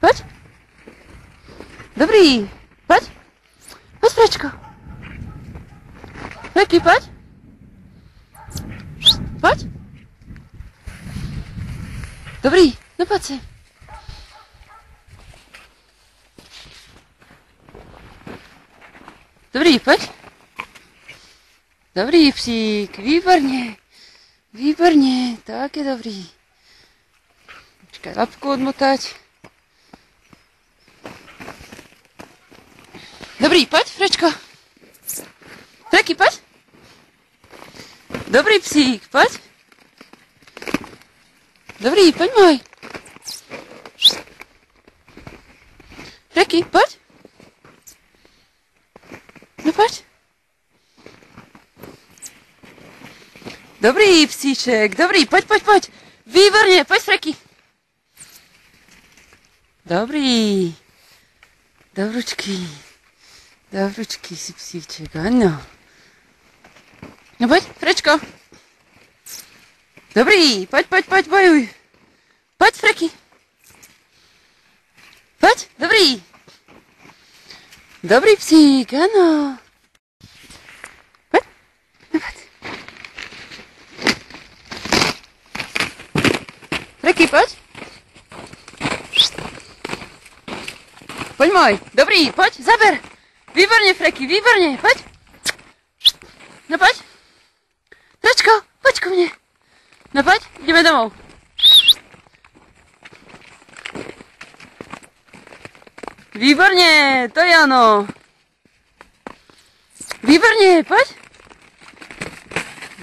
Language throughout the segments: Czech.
Poď. Dobrý. Poď. Poď, Frečko. Freky, poď. Poď. Dobrý. No poď sem. Dobrý, poď. Dobrý psík, výborně. Výborně, tak je dobrý. Počkaj, lapku odmotať. Dobrý, poď, Frečko. Freky, poď. Dobrý psík, poď. Dobrý, poď môj. Freky, poď. No poď. Dobrý psíček, dobrý, poď, poď, poď. Výborně, poď, Freky. Dobrý. Dobručky. Dobručky si psíček, ano. No poď, Frečko. Dobrý, poď, poď, poď, bojuj. Poď, Freky. Poď, dobrý. Dobrý psík, ano. Poď, no poď. Freky, poď. Poď môj, dobrý, poď, zaber. Výborně, Freky, výborně, poď. No poď. Frečko, poď ku mne. No poď, ideme domov. Výborně, to je ono. Výborně, poď.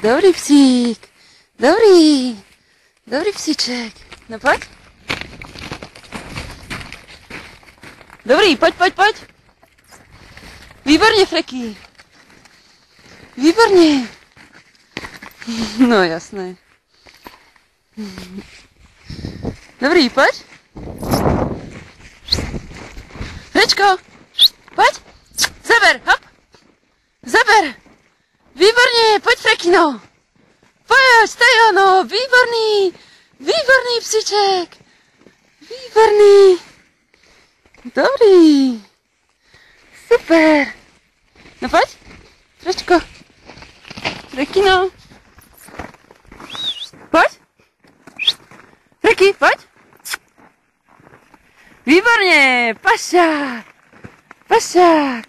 Dobrý psík, dobrý. Dobrý psíček, no poď. Dobrý, poď, poď, poď. Výborně, Freky. Výborně. No jasné. Dobrý, poď. Frečko, poď. Zaber, hop. Zaber. Výborně, poď, Frekino. Poď, to je ono, výborný. Výborný psíček. Výborný. Dobrý. Super. No poď. Frečko. Frekino. Poď. Freky, poď. Výborně. Pašák. Pašák.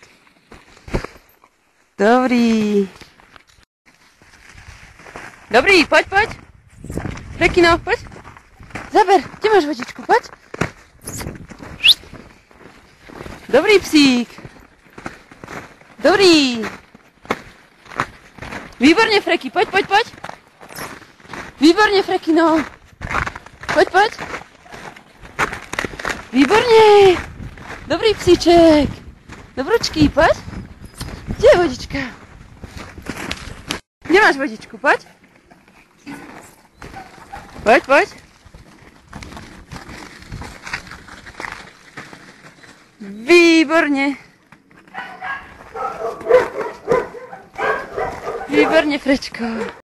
Dobrý. Dobrý, poď, poď. Frekino, poď. Zaber, kde máš vodičku, poď. Dobrý psík. Dobrý. Výborně, Freky, pojď, pojď, pojď. Výborně, Frekino. Pojď, pojď. Výborně. Dobrý psíček. Dobročký, pojď. Kde je vodička? Kde máš vodičku, pojď. Pojď, pojď. Výborně. Výborně, Frečko.